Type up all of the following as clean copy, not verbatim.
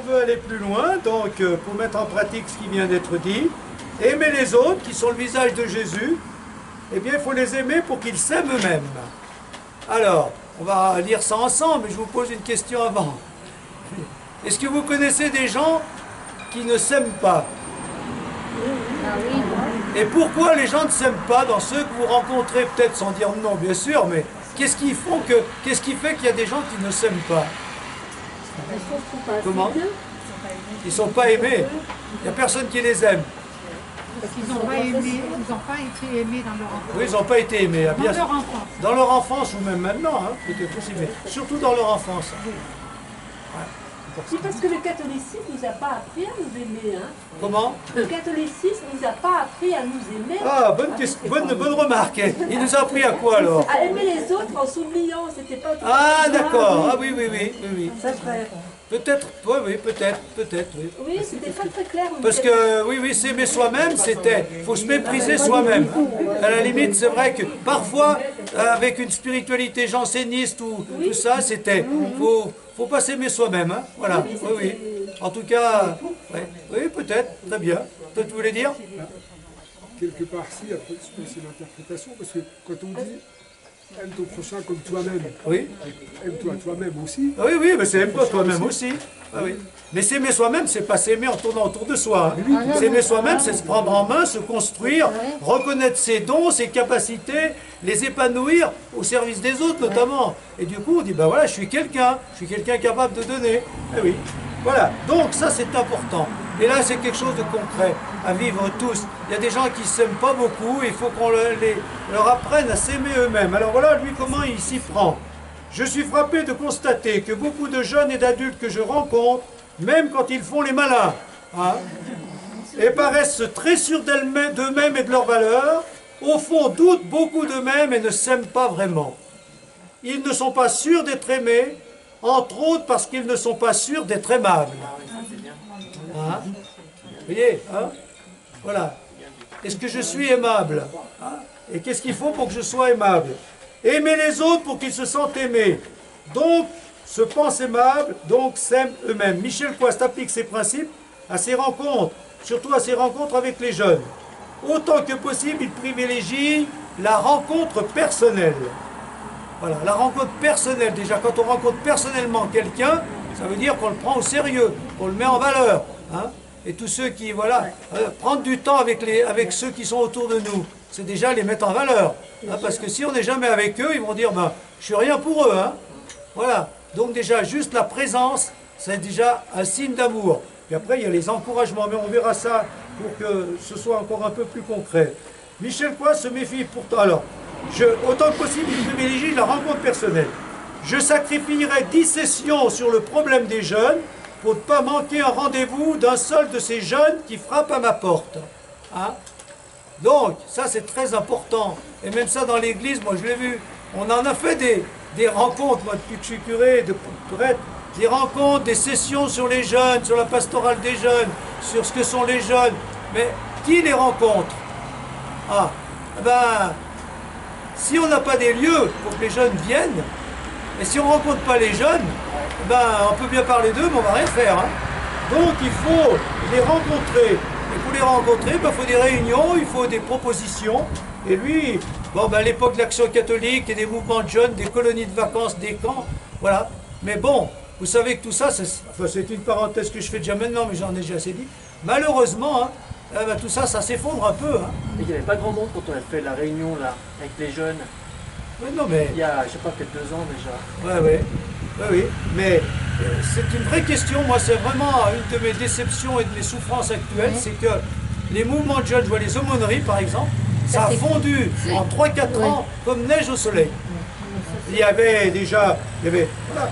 veut aller plus loin, donc pour mettre en pratique ce qui vient d'être dit, aimer les autres, qui sont le visage de Jésus, eh bien il faut les aimer pour qu'ils s'aiment eux-mêmes. Alors, on va lire ça ensemble, mais je vous pose une question avant. Est-ce que vous connaissez des gens qui ne s'aiment pas? Et pourquoi les gens ne s'aiment pas dans ceux que vous rencontrez, peut-être sans dire non, bien sûr, mais qu'est-ce qui fait qu'il y a des gens qui ne s'aiment pas? Comment? Ils ne sont pas aimés. Il n'y a personne qui les aime. Parce qu'ils n'ont pas aimé, ils n'ont pas été aimés dans leur enfance. Oui, ils n'ont pas été aimés. Dans leur enfance. Dans leur enfance ou même maintenant, hein, peut-être aussi, mais surtout dans leur enfance. C'est parce que le catholicisme ne nous a pas appris à nous aimer. Hein. Comment? Le catholicisme ne nous a pas appris à nous aimer. Ah, bonne remarque. Il nous a appris à quoi alors? À aimer les autres en s'oubliant, c'était pas tout. Ah, d'accord. Ah oui, oui, oui, oui, oui. Ça frère. Peut-être, oui, peut-être, oui. Oui, c'était pas très clair. Parce que, oui, s'aimer soi-même, il faut se mépriser soi-même. À la limite, c'est vrai que parfois, avec une spiritualité janséniste ou tout ça, faut pas s'aimer soi-même, hein, voilà, oui. En tout cas, oui, peut-être, très bien. Toi, tu voulais dire? Quelque part, si, après, c'est l'interprétation, parce que quand on dit aime ton prochain comme toi-même, oui. Aime-toi toi-même aussi. Oui, mais c'est aime-toi toi-même aussi. Ah, oui. Mais s'aimer soi-même, c'est pas s'aimer en tournant autour de soi. Hein. S'aimer soi-même, c'est se prendre en main, se construire, reconnaître ses dons, ses capacités, les épanouir au service des autres notamment. Et du coup, on dit, ben voilà, je suis quelqu'un capable de donner. Eh oui. Voilà, donc ça c'est important. Et là c'est quelque chose de concret à vivre tous. Il y a des gens qui ne s'aiment pas beaucoup, il faut qu'on leur apprenne à s'aimer eux-mêmes. Alors voilà lui comment il s'y prend. Je suis frappé de constater que beaucoup de jeunes et d'adultes que je rencontre, même quand ils font les malins, hein, et paraissent très sûrs d'eux-mêmes et de leurs valeurs, au fond doutent beaucoup d'eux-mêmes et ne s'aiment pas vraiment. Ils ne sont pas sûrs d'être aimés, entre autres parce qu'ils ne sont pas sûrs d'être aimables. Hein? Vous voyez, hein? Voilà. Est-ce que je suis aimable? Hein? Et qu'est-ce qu'il faut pour que je sois aimable? Aimer les autres pour qu'ils se sentent aimés. Donc, se pensent aimables, donc s'aiment eux-mêmes. Michel Coiste applique ces principes à ses rencontres, surtout à ses rencontres avec les jeunes. Autant que possible, il privilégie la rencontre personnelle. Voilà, la rencontre personnelle. Déjà, quand on rencontre personnellement quelqu'un, ça veut dire qu'on le prend au sérieux, qu'on le met en valeur. Hein? Et tous ceux qui, voilà, prendre du temps avec ceux qui sont autour de nous, c'est déjà les mettre en valeur. Hein? Parce que si on n'est jamais avec eux, ils vont dire, ben, je suis rien pour eux. Hein? Voilà. Donc déjà, juste la présence, c'est déjà un signe d'amour. Puis après, il y a les encouragements, mais on verra ça pour que ce soit encore un peu plus concret. Michel Coiste se méfie pourtant. Alors, autant que possible, il privilégie la rencontre personnelle. Je sacrifierai 10 sessions sur le problème des jeunes pour ne pas manquer un rendez-vous d'un seul de ces jeunes qui frappent à ma porte. Hein? Donc, ça c'est très important. Et même ça dans l'église, moi je l'ai vu. On en a fait des rencontres, moi depuis que je suis curé, de prêtre, des rencontres, des sessions sur les jeunes, sur la pastorale des jeunes, sur ce que sont les jeunes. Mais qui les rencontre? Ah, ben... Si on n'a pas des lieux pour que les jeunes viennent, et si on ne rencontre pas les jeunes, ben, on peut bien parler d'eux, mais on ne va rien faire. Hein. Donc il faut les rencontrer. Et pour les rencontrer, il faut des réunions, il faut des propositions. Et lui, bon, ben, à l'époque de l'Action catholique, et des mouvements de jeunes, des colonies de vacances, des camps, voilà. Mais bon, vous savez que tout ça, c'est une parenthèse que je fais déjà maintenant, mais j'en ai déjà assez dit. Malheureusement, hein, ben, tout ça, ça s'effondre un peu. Hein. Mais il n'y avait pas grand monde quand on a fait la réunion là, avec les jeunes. Ouais, non, mais... Il y a, je sais pas, peut-être 2 ans déjà. Oui. Mais c'est une vraie question. Moi, c'est vraiment une de mes déceptions et de mes souffrances actuelles, c'est que les mouvements de jeunes, je vois les aumôneries par exemple, ça a fondu en 3-4 ans comme neige au soleil. Il y avait déjà... voilà.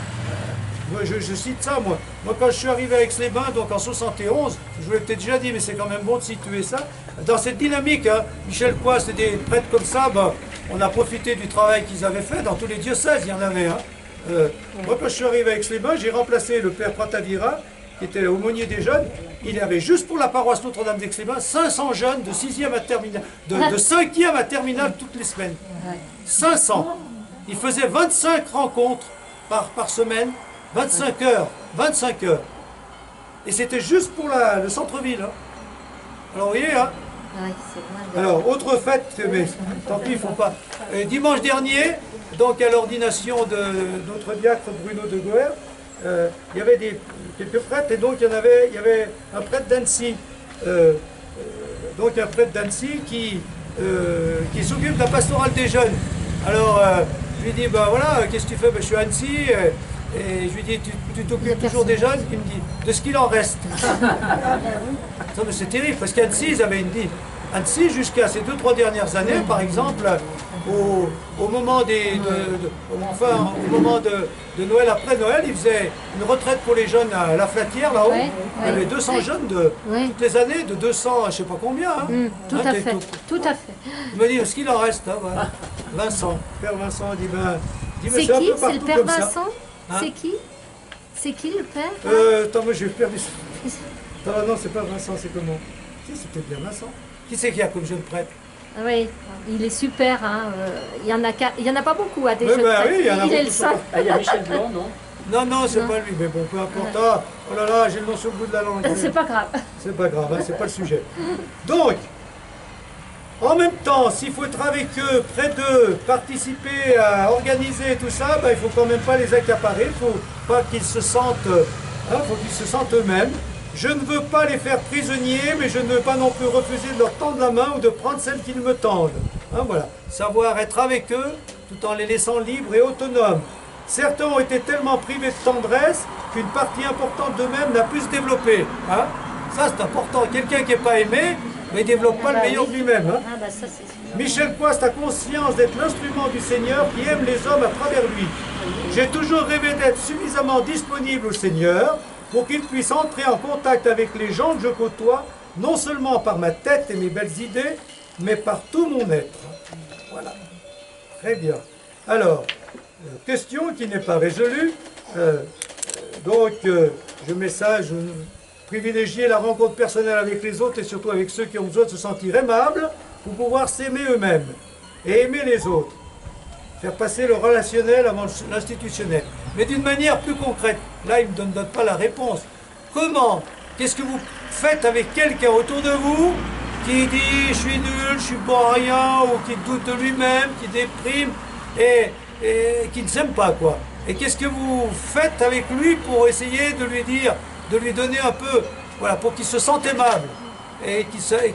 Je cite ça, moi. Moi, quand je suis arrivé à Aix-les-Bains, donc en 71, je vous l'ai peut-être déjà dit, mais c'est quand même bon de situer ça. Dans cette dynamique, hein, Michel Coiste et des prêtres comme ça, ben, on a profité du travail qu'ils avaient fait dans tous les diocèses, il y en avait. Hein. Moi, quand je suis arrivé à Aix-les-Bains, j'ai remplacé le père Pratavira, qui était aumônier des jeunes. Il y avait juste pour la paroisse Notre-Dame d'Aix-les-Bains 500 jeunes de 6e à terminale, de 5e à terminale toutes les semaines. 500. Il faisait 25 rencontres par semaine. 25 heures. Et c'était juste pour le centre-ville. Hein. Alors vous voyez, hein. Oui, c'est loin de... Alors, autre fête, mais tant pis, il ne faut pas. Dimanche dernier, donc à l'ordination de notre diacre Bruno de Goer, il y avait quelques prêtres, et donc il y avait un prêtre d'Annecy. Donc un prêtre d'Annecy qui s'occupe de la pastorale des jeunes. Alors, je lui dis, ben voilà, qu'est-ce que tu fais? Ben, je suis à Annecy. Et je lui dis, tu t'occupes toujours des jeunes? Il me dit, de ce qu'il en reste. Non, mais c'est terrible, parce qu'Annecy, ils avaient une vie. Annecy, jusqu'à ces 2-3 dernières années, par exemple, au moment au moment de Noël, après Noël, ils faisaient une retraite pour les jeunes à La Flatière, là-haut. Ouais, Il y avait 200 jeunes toutes les années, de 200 à je sais pas combien. Hein. Tout à fait, tout à fait. Il me dit, ce qu'il en reste, hein, voilà. Vincent, Père Vincent, dit, C'est un qui? peu C'est le partout Père comme ça. Vincent? Hein? C'est qui? C'est qui le Père? Attends, moi j'ai perdu ça. Non, c'est pas Vincent, c'est comment? Si, c'est peut-être bien Vincent. Qui c'est qu'il y a comme jeune prêtre? Oui, il est super. Hein. Il y en a pas beaucoup à des Oui, jeunes prêtres. oui, il y en a Il est le beaucoup. seul. Ah, il y a Michel Blanc, non? Non, c'est pas lui, mais bon, peu importe. Ah, oh là là, j'ai le nom sur le bout de la langue. C'est pas grave. C'est pas grave, hein, c'est pas le sujet. Donc, en même temps, s'il faut être avec eux, près d'eux, participer à organiser tout ça, ben, il faut quand même pas les accaparer, il faut pas qu'ils se sentent, faut qu'ils se sentent eux-mêmes. Je ne veux pas les faire prisonniers, mais je ne veux pas non plus refuser de leur tendre la main ou de prendre celle qu'ils me tendent. Hein, voilà. Savoir être avec eux, tout en les laissant libres et autonomes. Certains ont été tellement privés de tendresse qu'une partie importante d'eux-mêmes n'a pu se développer. Hein. Ça, c'est important. Quelqu'un qui n'est pas aimé, mais il ne développe pas le meilleur de lui-même. Hein. Ah bah ça, c'est sûr. Michel Coiste a conscience d'être l'instrument du Seigneur qui aime les hommes à travers lui. J'ai toujours rêvé d'être suffisamment disponible au Seigneur pour qu'il puisse entrer en contact avec les gens que je côtoie, non seulement par ma tête et mes belles idées, mais par tout mon être. Voilà. Très bien. Alors, question qui n'est pas résolue. Je mets ça, je privilégier la rencontre personnelle avec les autres et surtout avec ceux qui ont besoin de se sentir aimables pour pouvoir s'aimer eux-mêmes et aimer les autres. Faire passer le relationnel avant l'institutionnel. Mais d'une manière plus concrète. Là, il ne me donne pas la réponse. Comment? Qu'est-ce que vous faites avec quelqu'un autour de vous qui dit « je suis nul, je suis bon à rien » ou qui doute de lui-même, qui déprime et qui ne s'aime pas, quoi. Et qu'est-ce que vous faites avec lui pour essayer de lui dire, de lui donner un peu, voilà, pour qu'il se sente aimable et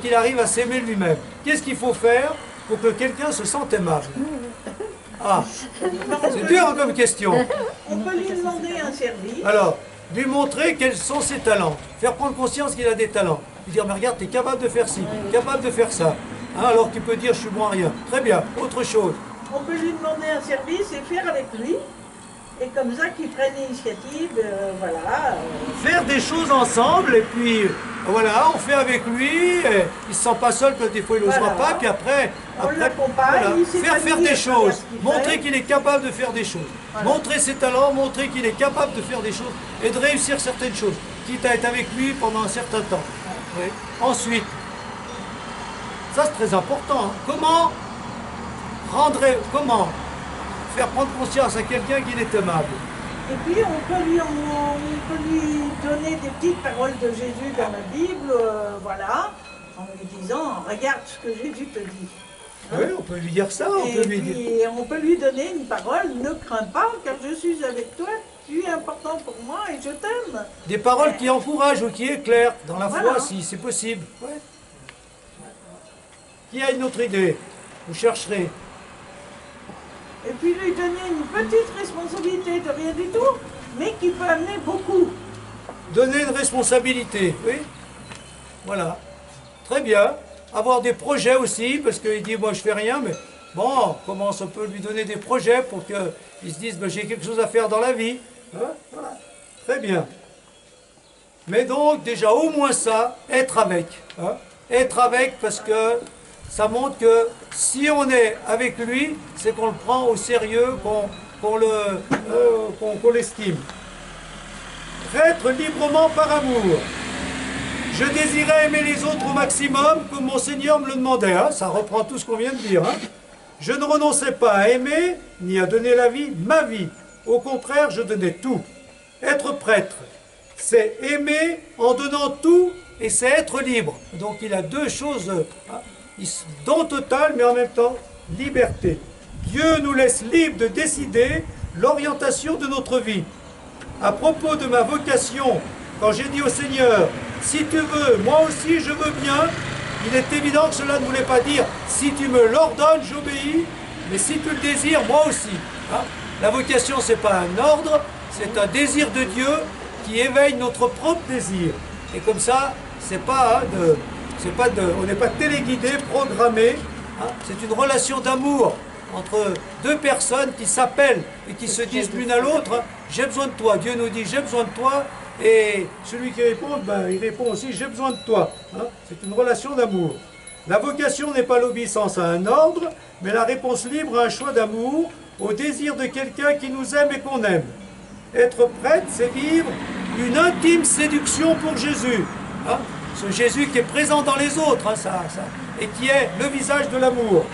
qu'il arrive à s'aimer lui-même. Qu'est-ce qu'il faut faire pour que quelqu'un se sente aimable? Ah, c'est dur comme question. On peut lui demander un service. Alors, lui montrer quels sont ses talents, faire prendre conscience qu'il a des talents. Lui dire, mais regarde, tu es capable de faire ci, capable de faire ça. Hein, alors tu peux dire, je suis bon à rien. Très bien, autre chose. On peut lui demander un service et faire avec lui. Et comme ça qu'il prenne l'initiative, voilà. Faire des choses ensemble et puis voilà, on fait avec lui, et il ne se sent pas seul que des fois il n'osera Voilà. pas, puis après l'accompagne, il faire s'épanouit des à choses, travers ce qu'il montrer fait. qu'il est capable de faire des choses, montrer ses talents, montrer qu'il est capable de faire des choses et de réussir certaines choses, quitte à être avec lui pendant un certain temps. Oui. Ensuite, ça c'est très important, hein. Comment faire prendre conscience à quelqu'un qu'il est aimable? Et puis on peut lui donner des petites paroles de Jésus dans la Bible, voilà, en lui disant, regarde ce que Jésus te dit. Oui, on peut lui dire ça, on Et peut lui dire. puis on peut lui donner une parole, ne crains pas, car je suis avec toi, tu es important pour moi et je t'aime. Des paroles qui encouragent ou qui éclairent dans la Voilà. foi, si c'est possible. Ouais. Qui a une autre idée? Vous chercherez. Et puis lui donner une petite responsabilité de rien du tout, mais qui peut amener beaucoup. Donner une responsabilité, oui. Voilà. Très bien. Avoir des projets aussi, parce qu'il dit, moi je fais rien, mais bon, comment on peut lui donner des projets pour qu'il se dise, ben, j'ai quelque chose à faire dans la vie. Hein, voilà. Très bien. Mais donc, déjà, au moins ça, être avec. Hein. Être avec, parce que ça montre que si on est avec lui, c'est qu'on le prend au sérieux, qu'on l'estime. Être librement par amour. Je désirais aimer les autres au maximum, comme mon Seigneur me le demandait. Hein. Ça reprend tout ce qu'on vient de dire. Hein. Je ne renonçais pas à aimer, ni à donner la vie, ma vie. Au contraire, je donnais tout. Être prêtre, c'est aimer en donnant tout et c'est être libre. Donc il a deux choses, don total mais en même temps liberté. Dieu nous laisse libres de décider l'orientation de notre vie. À propos de ma vocation, quand j'ai dit au Seigneur, si tu veux, moi aussi je veux bien, il est évident que cela ne voulait pas dire, si tu me l'ordonnes, j'obéis, mais si tu le désires, moi aussi. La vocation, ce n'est pas un ordre, c'est un désir de Dieu qui éveille notre propre désir. Et comme ça, on n'est pas téléguidé, programmé, c'est une relation d'amour entre deux personnes qui s'appellent et qui se disent l'une à l'autre, j'ai besoin de toi. Dieu nous dit, j'ai besoin de toi. Et celui qui répond, il répond aussi, j'ai besoin de toi. C'est une relation d'amour. La vocation n'est pas l'obéissance à un ordre, mais la réponse libre à un choix d'amour, au désir de quelqu'un qui nous aime et qu'on aime. Être prêtre, c'est vivre une intime séduction pour Jésus. Ce Jésus qui est présent dans les autres, et qui est le visage de l'amour.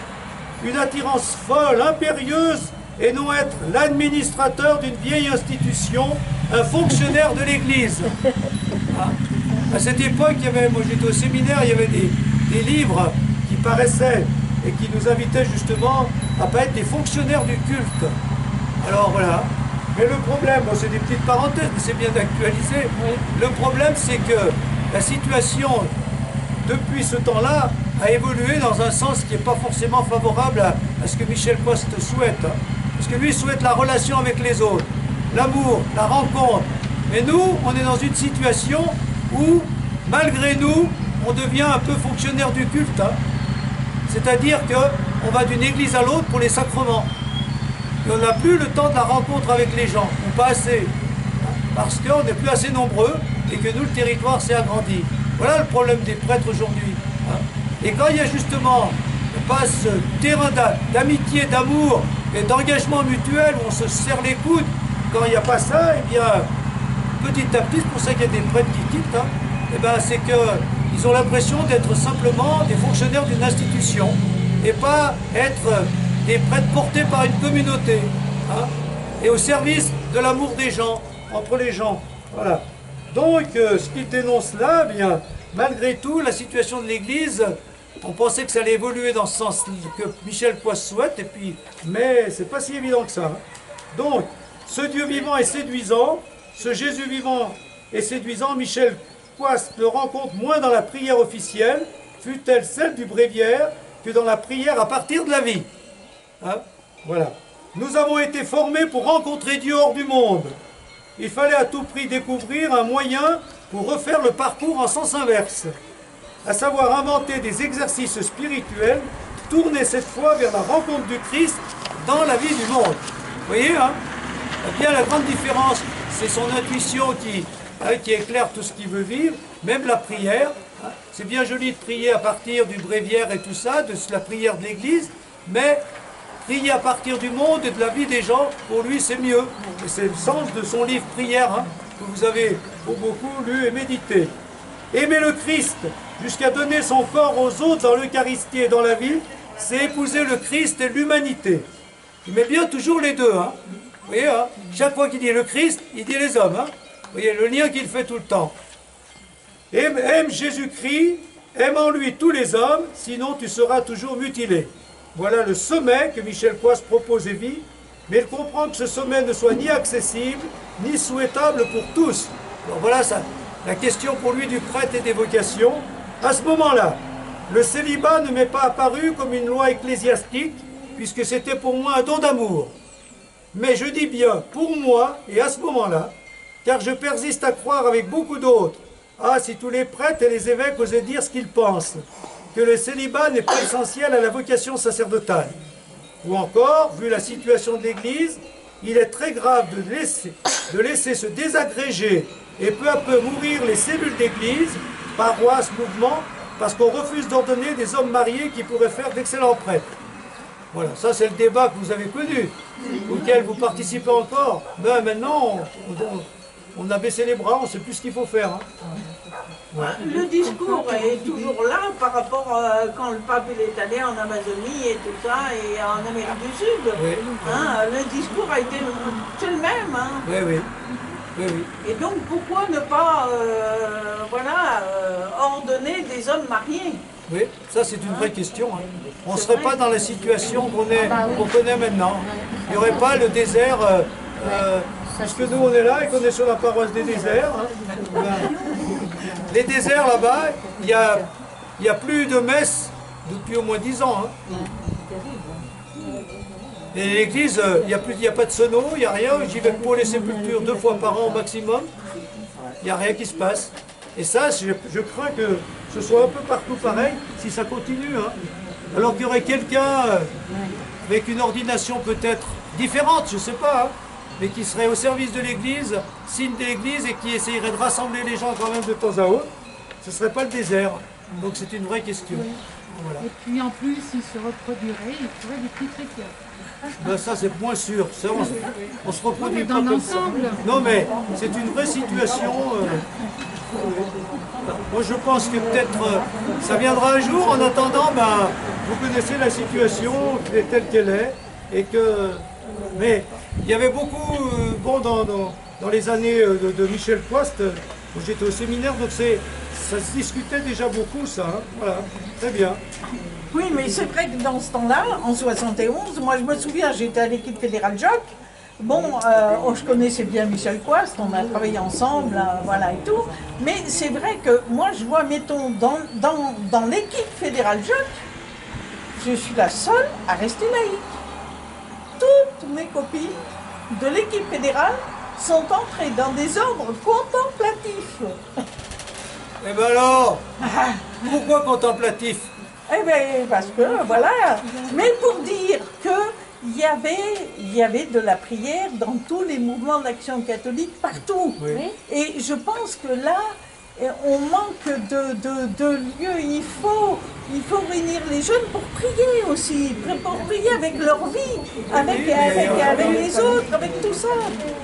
Une attirance folle, impérieuse, et non être l'administrateur d'une vieille institution, un fonctionnaire de l'Église. À cette époque, moi j'étais au séminaire, il y avait des livres qui paraissaient et qui nous invitaient justement à ne pas être des fonctionnaires du culte. Alors voilà. Mais le problème, c'est des petites parenthèses, mais c'est bien d'actualiser. Le problème, c'est que la situation, depuis ce temps-là, a évolué dans un sens qui n'est pas forcément favorable à ce que Michel Coste souhaite. Parce que lui souhaite la relation avec les autres, l'amour, la rencontre. Mais nous, on est dans une situation où, malgré nous, on devient un peu fonctionnaire du culte. C'est-à-dire qu'on va d'une église à l'autre pour les sacrements. Et on n'a plus le temps de la rencontre avec les gens, ou pas assez. Parce qu'on n'est plus assez nombreux et que nous, le territoire s'est agrandi. Voilà le problème des prêtres aujourd'hui. Et quand il y a justement pas ce terrain d'amitié, d'amour et d'engagement mutuel où on se serre les coudes, quand il n'y a pas ça, eh bien, petit à petit, c'est pour ça qu'il y a des prêtres qui quittent, eh bien, c'est qu'ils ont l'impression d'être simplement des fonctionnaires d'une institution et pas être des prêtres portés par une communauté et au service de l'amour des gens, entre les gens. Voilà. Donc, ce qu'il dénonce là, eh bien, malgré tout, la situation de l'Église, on pensait que ça allait évoluer dans ce sens que Michel Coiste souhaite, mais c'est pas si évident que ça. Donc, ce Dieu vivant est séduisant, ce Jésus vivant est séduisant, Michel Coiste le rencontre moins dans la prière officielle, fût-elle celle du bréviaire, que dans la prière à partir de la vie. Voilà. Nous avons été formés pour rencontrer Dieu hors du monde. Il fallait à tout prix découvrir un moyen pour refaire le parcours en sens inverse, à savoir inventer des exercices spirituels tournés cette fois vers la rencontre du Christ dans la vie du monde. Vous voyez, bien la grande différence, c'est son intuition qui éclaire tout ce qu'il veut vivre, même la prière. C'est bien joli de prier à partir du bréviaire et tout ça, de la prière de l'Église, mais prier à partir du monde et de la vie des gens, pour lui c'est mieux. Et c'est le sens de son livre Prière, que vous avez beaucoup lu et médité. Aimer le Christ jusqu'à donner son corps aux autres dans l'Eucharistie et dans la vie, c'est épouser le Christ et l'humanité. Il met bien toujours les deux. Vous voyez, chaque fois qu'il dit le Christ, il dit les hommes. Vous voyez le lien qu'il fait tout le temps. Aime Jésus-Christ, aime en lui tous les hommes, sinon tu seras toujours mutilé. Voilà le sommet que Michel Coiste propose et vit, mais il comprend que ce sommet ne soit ni accessible, ni souhaitable pour tous. Alors voilà ça, la question pour lui du prêtre et des vocations. À ce moment-là, le célibat ne m'est pas apparu comme une loi ecclésiastique, puisque c'était pour moi un don d'amour. Mais je dis bien pour moi, et à ce moment-là, car je persiste à croire avec beaucoup d'autres, si tous les prêtres et les évêques osaient dire ce qu'ils pensent, que le célibat n'est pas essentiel à la vocation sacerdotale. Ou encore, vu la situation de l'Église, il est très grave de laisser se désagréger et peu à peu mourir les cellules d'Église, paroisses, mouvements, parce qu'on refuse d'ordonner des hommes mariés qui pourraient faire d'excellents prêtres. Voilà, ça c'est le débat que vous avez connu, auquel vous participez encore. Ben, maintenant, on a baissé les bras, on ne sait plus ce qu'il faut faire. Le discours est toujours là par rapport à quand le pape est allé en Amazonie et tout ça, et en Amérique du Sud. Oui. Le discours a été c'est le même. Oui, oui. Oui, oui. Et donc, pourquoi ne pas ordonner des hommes mariés? Oui, ça c'est une vraie question. Hein. On ne serait pas dans la situation qu'on connaît maintenant. Il n'y aurait pas le désert, puisque nous on est là et qu'on est sur la paroisse des déserts. Hein. Voilà. Les déserts là-bas, il y a plus de messe depuis au moins 10 ans. Hein. Et l'église, il n'y a pas de sono, il n'y a rien. J'y vais pour les sépultures 2 fois par an au maximum. Il n'y a rien qui se passe. Et ça, je crains que ce soit un peu partout pareil si ça continue. Hein. Alors qu'il y aurait quelqu'un avec une ordination peut-être différente, je ne sais pas, hein, mais qui serait au service de l'église, signe de l'église et qui essayerait de rassembler les gens quand même de temps à autre, ce ne serait pas le désert. Donc c'est une vraie question. Voilà. Et puis en plus, il se reproduirait, il ferait des petits chrétiens. Ben ça c'est moins sûr, ça, on se reproduit pas Dans comme ça. l'ensemble. Non mais c'est une vraie situation. Moi je pense que peut-être ça viendra un jour. En attendant, ben, vous connaissez la situation telle qu'elle est. Et que, mais il y avait beaucoup, dans les années de Michel Coiste, où j'étais au séminaire, donc ça se discutait déjà beaucoup ça. Hein, voilà, très bien. Oui, mais c'est vrai que dans ce temps-là, en 71, moi je me souviens, j'étais à l'équipe fédérale Joc. Bon, je connaissais bien Michel Coiste, on a travaillé ensemble, voilà et tout. Mais c'est vrai que moi je vois, mettons, dans l'équipe fédérale Joc, je suis la seule à rester laïque. Toutes mes copines de l'équipe fédérale sont entrées dans des ordres contemplatifs. Eh ben alors, pourquoi contemplatif? Eh bien, parce que, voilà, mais pour dire qu'il y avait de la prière dans tous les mouvements d'action catholique, partout. Oui. Et je pense que là, on manque de lieux. Il faut réunir les jeunes pour prier aussi, pour prier avec leur vie, avec les autres, avec tout ça.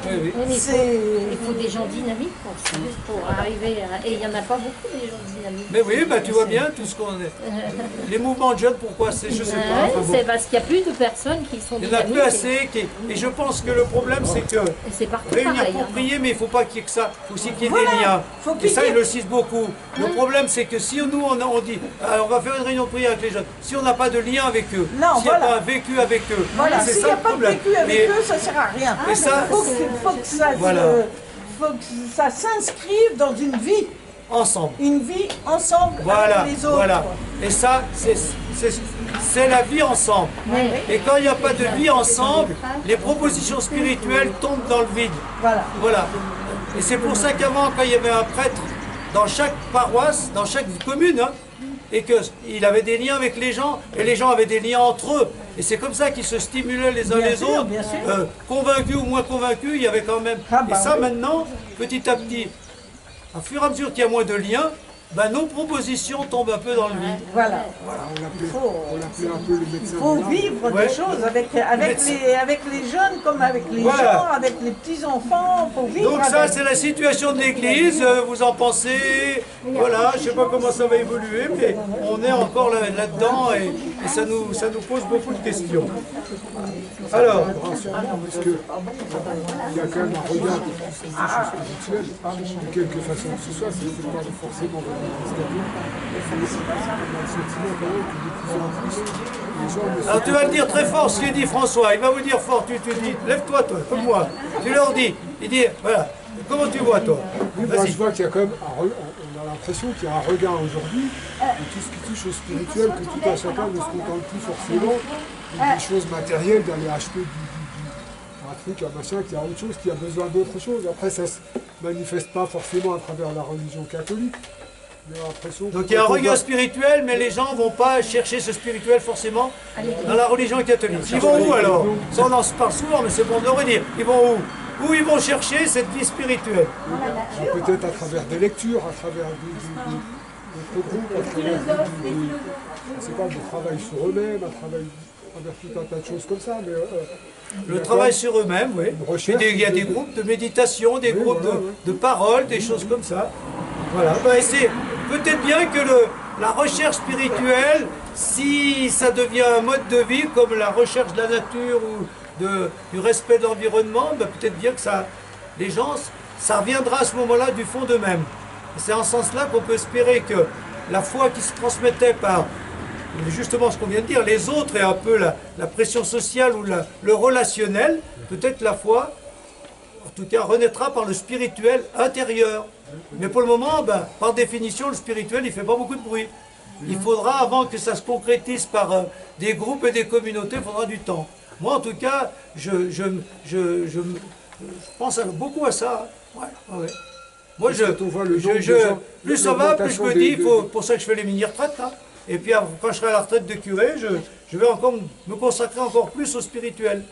Oui, oui. Oui, mais il faut des gens dynamiques pour arriver à... Et il n'y en a pas beaucoup des gens dynamiques. Mais oui, bah, tu vois bien tout ce qu'on est. Les mouvements de jeunes, pourquoi c'est, je sais pas. Enfin, bon. C'est parce qu'il n'y a plus de personnes qui sont Il n'y en a dynamiques. plus assez. Et je pense que le problème, c'est que Et c'est partout réunir pareil. pour prier, mais il ne faut pas qu'il y ait que ça. Il faut aussi qu'il y ait Voilà. des liens. Faut Et qu'il ça, y ait- ils le citent beaucoup. Le problème, c'est que si nous, on dit, on va faire une réunion de prière avec les jeunes, si on n'a pas de lien avec eux, Non, s'il n'y a voilà. pas un vécu avec eux, Voilà, c'est s'il ça n'y a le pas de problème. vécu avec Mais- eux, ça ne sert à rien. Et ça- faut que ça Voilà. faut que ça s'inscrive dans une vie Ensemble. ensemble Voilà, avec les autres. voilà. Et ça, c'est la vie ensemble. Oui. Et quand il n'y a pas de vie ensemble, les propositions spirituelles tombent dans le vide. Voilà. Voilà. Et c'est pour ça qu'avant, quand il y avait un prêtre dans chaque paroisse, dans chaque commune, hein, et qu'il avait des liens avec les gens, et les gens avaient des liens entre eux. Et c'est comme ça qu'ils se stimulaient les uns Bien les sûr, autres, bien sûr. convaincus ou moins convaincus, il y avait quand même... Ah bah et ça oui. maintenant, petit à petit, au fur et à mesure qu'il y a moins de liens, ben, nos propositions tombent un peu dans le vide. Voilà. On l'appelait un peu les médecins. Il faut de l'âme. vivre Ouais. des choses avec les jeunes comme avec les Voilà. gens, avec les petits-enfants. Il faut vivre Donc ça, avec. c'est la situation de l'Église, vous en pensez, voilà, je ne sais pas comment ça va évoluer, mais on est encore là-dedans et ça nous pose beaucoup de questions. Alors, Parce que il y a quand même un regard de tout ce qui est spirituel, de quelque façon que ce soit, c'est pas forcément manifestateur. On a le sentiment quand même que de plus en plus, les gens ne alors tu vas le dire très fort ce qu'il dit François, il va vous dire fort, tu dis, lève-toi toi, comme moi, tu leur dis, il dit, voilà, comment tu vois toi? Oui, moi, Vas-y. je vois qu'il y a quand même on a l'impression qu'il y a un regard aujourd'hui de tout ce qui touche au spirituel, que tout un chacun ne se contente plus forcément des choses matérielles, d'aller acheter un truc, un machin, qu'il y a autre chose, qu'il y a besoin d'autre chose. Après, ça se manifeste pas forcément à travers la religion catholique. Mais on a l'impression que Donc il y a un quand on regard va- spirituel, mais les gens ne vont pas chercher ce spirituel forcément dans la religion catholique. Ils vont où alors? Ça on en se parle souvent, mais c'est bon de le redire. Ils vont où? Où ils vont chercher cette vie spirituelle? peut-être à travers des lectures, à travers d'autres groupes, à travers je sais pas, du travail sur eux-mêmes, à travers tout un tas de choses comme ça. Mais, il y Le a travail quand sur eux-mêmes, oui. Une recherche. Puis il y a des groupes de méditation, des groupes voilà, de paroles, des choses comme ça. Voilà. Ben, c'est peut-être bien que la recherche spirituelle, si ça devient un mode de vie comme la recherche de la nature ou du respect de l'environnement, ben, peut-être bien que ça, les gens ça reviendra à ce moment-là du fond d'eux-mêmes. C'est en ce sens-là qu'on peut espérer que la foi qui se transmettait par justement ce qu'on vient de dire, les autres et un peu la pression sociale ou le relationnel, peut-être la foi, en tout cas, renaîtra par le spirituel intérieur. Mais pour le moment, par définition, le spirituel, il ne fait pas beaucoup de bruit. Il faudra, avant que ça se concrétise par des groupes et des communautés, il faudra du temps. Moi, en tout cas, je pense beaucoup à ça. Ouais, ouais. Moi, plus ça va, plus je me dis, pour ça que je fais les mini-retraites. Hein. Et puis, quand je serai à la retraite de curé, je vais encore me consacrer encore plus au spirituel.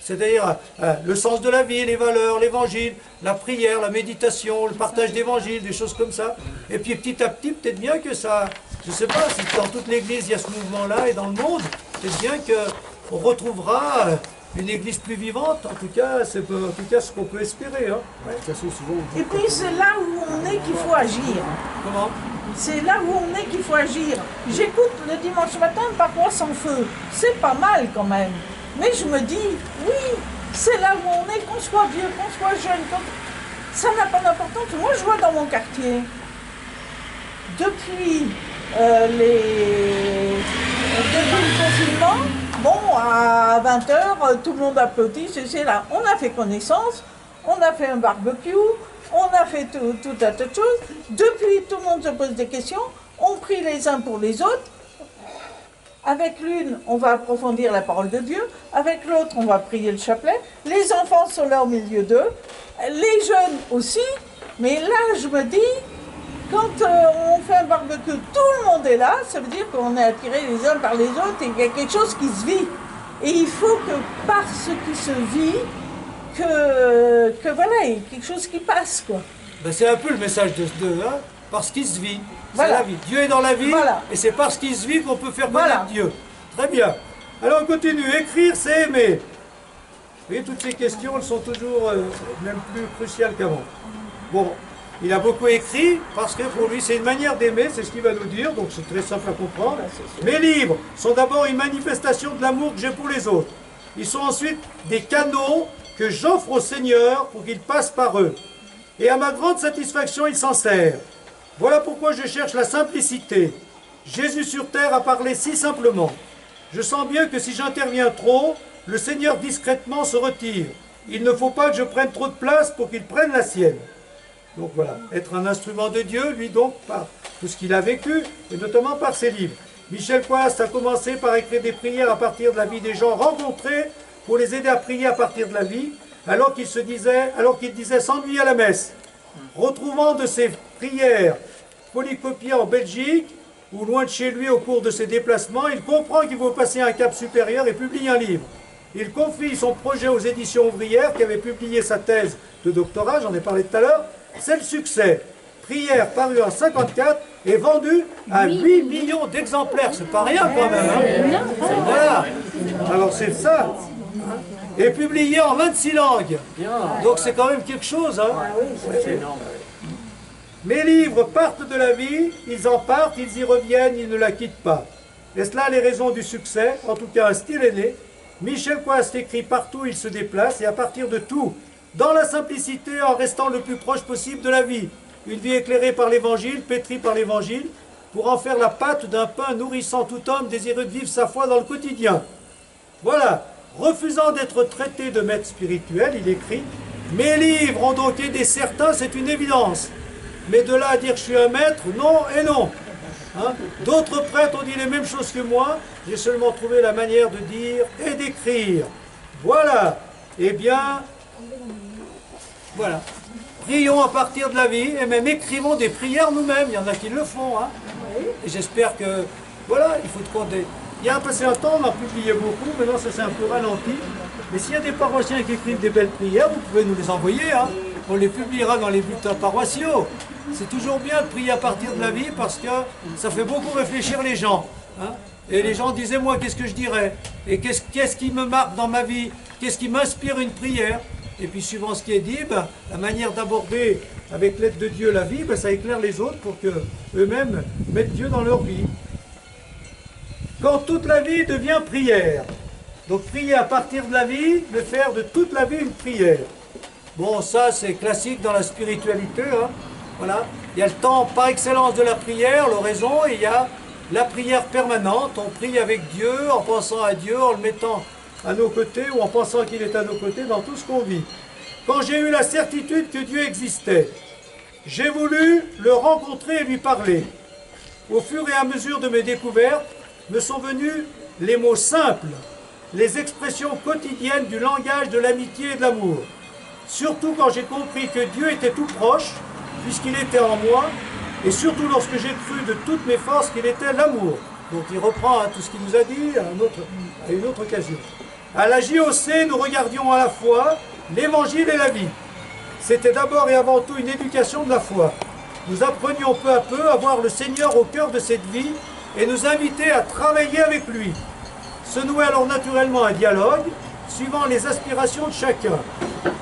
C'est-à-dire le sens de la vie, les valeurs, l'évangile, la prière, la méditation, le partage d'évangile, des choses comme ça. Et puis petit à petit, peut-être bien que ça, je ne sais pas, si dans toute l'Église il y a ce mouvement-là et dans le monde, peut-être bien qu'on retrouvera une Église plus vivante. En tout cas, c'est ce qu'on peut espérer. Hein. Ouais. Et puis c'est là où on est qu'il faut agir. Comment ? C'est là où on est qu'il faut agir. J'écoute le dimanche matin Paroisse sans feu. C'est pas mal quand même. Mais je me dis, oui, c'est là où on est, qu'on soit vieux, qu'on soit jeune, ça n'a pas d'importance. Moi, je vois dans mon quartier, depuis le confinement, bon, à 20h, tout le monde applaudit, c'est là. On a fait connaissance, on a fait un barbecue, on a fait tout un tas de choses. Depuis, tout le monde se pose des questions, on prie les uns pour les autres. Avec l'une, on va approfondir la parole de Dieu. Avec l'autre, on va prier le chapelet. Les enfants sont là au milieu d'eux. Les jeunes aussi. Mais là, je me dis, quand on fait un barbecue, tout le monde est là. Ça veut dire qu'on est attirés les uns par les autres et qu'il y a quelque chose qui se vit. Et il faut que par ce qui se vit, que voilà, il y ait quelque chose qui passe, quoi. Ben, c'est un peu le message de hein, parce qu'il se vit. Voilà. C'est la vie. Dieu est dans la vie, voilà. Et c'est parce qu'il se vit qu'on peut faire connaître Dieu. Très bien. Alors on continue. Écrire, c'est aimer. Vous voyez, toutes ces questions, elles sont toujours même plus cruciales qu'avant. Bon, il a beaucoup écrit parce que pour lui, c'est une manière d'aimer, c'est ce qu'il va nous dire, donc c'est très simple à comprendre. Mes livres sont d'abord une manifestation de l'amour que j'ai pour les autres. Ils sont ensuite des canaux que j'offre au Seigneur pour qu'il passe par eux. Et à ma grande satisfaction, il s'en sert. Voilà pourquoi je cherche la simplicité. Jésus sur terre a parlé si simplement. Je sens bien que si j'interviens trop, le Seigneur discrètement se retire. Il ne faut pas que je prenne trop de place pour qu'il prenne la sienne. Donc voilà, être un instrument de Dieu, lui donc, par tout ce qu'il a vécu, et notamment par ses livres. Michel Coast a commencé par écrire des prières à partir de la vie des gens rencontrés pour les aider à prier à partir de la vie, alors qu'il disait s'ennuyer à la messe. Retrouvant de ses prières polycopiées en Belgique ou loin de chez lui au cours de ses déplacements, il comprend qu'il faut passer un cap supérieur et publie un livre. Il confie son projet aux éditions ouvrières qui avaient publié sa thèse de doctorat, j'en ai parlé tout à l'heure. C'est le succès. Prière parue en 1954 et vendue à 8 millions d'exemplaires. C'est pas rien quand même. Hein. Voilà. Alors c'est ça. Et publié en 26 langues. Donc c'est quand même quelque chose. Hein. C'est énorme. Mes livres partent de la vie, ils en partent, ils y reviennent, ils ne la quittent pas. Est-ce là les raisons du succès? En tout cas, un style est né. Michel Coast écrit partout où il se déplace et à partir de tout, dans la simplicité, en restant le plus proche possible de la vie. Une vie éclairée par l'Évangile, pétrie par l'Évangile, pour en faire la pâte d'un pain nourrissant tout homme désireux de vivre sa foi dans le quotidien. Voilà. Refusant d'être traité de maître spirituel, il écrit « Mes livres ont donc aidé certains, c'est une évidence. Mais de là à dire que je suis un maître, non et non. Hein? D'autres prêtres ont dit les mêmes choses que moi, j'ai seulement trouvé la manière de dire et d'écrire. Voilà. Eh bien, voilà. Prions à partir de la vie et même écrivons des prières nous-mêmes. Il y en a qui le font. Hein? Et j'espère que, voilà, il faut compter. Il y a passé un temps, on a publié beaucoup, maintenant ça s'est un peu ralenti. Mais s'il y a des paroissiens qui écrivent des belles prières, vous pouvez nous les envoyer. Hein? On les publiera dans les bulletins paroissiaux. C'est toujours bien de prier à partir de la vie parce que ça fait beaucoup réfléchir les gens. Hein? Et les gens disaient, moi, qu'est-ce que je dirais? Et qu'est-ce qui me marque dans ma vie? Qu'est-ce qui m'inspire une prière? Et puis, suivant ce qui est dit, la manière d'aborder avec l'aide de Dieu la vie, ça éclaire les autres pour qu'eux-mêmes mettent Dieu dans leur vie. Quand toute la vie devient prière. Donc, prier à partir de la vie, de faire de toute la vie une prière. Bon, ça c'est classique dans la spiritualité. Hein. Voilà. Il y a le temps par excellence de la prière, l'oraison, et il y a la prière permanente. On prie avec Dieu, en pensant à Dieu, en le mettant à nos côtés ou en pensant qu'il est à nos côtés dans tout ce qu'on vit. Quand j'ai eu la certitude que Dieu existait, j'ai voulu le rencontrer et lui parler. Au fur et à mesure de mes découvertes, me sont venus les mots simples, les expressions quotidiennes du langage de l'amitié et de l'amour. Surtout quand j'ai compris que Dieu était tout proche, puisqu'il était en moi, et surtout lorsque j'ai cru de toutes mes forces qu'il était l'amour. Donc il reprend tout ce qu'il nous a dit à une autre occasion. À la JOC, nous regardions à la fois l'évangile et la vie. C'était d'abord et avant tout une éducation de la foi. Nous apprenions peu à peu à voir le Seigneur au cœur de cette vie et nous inviter à travailler avec lui. Se nouait alors naturellement un dialogue, suivant les aspirations de chacun.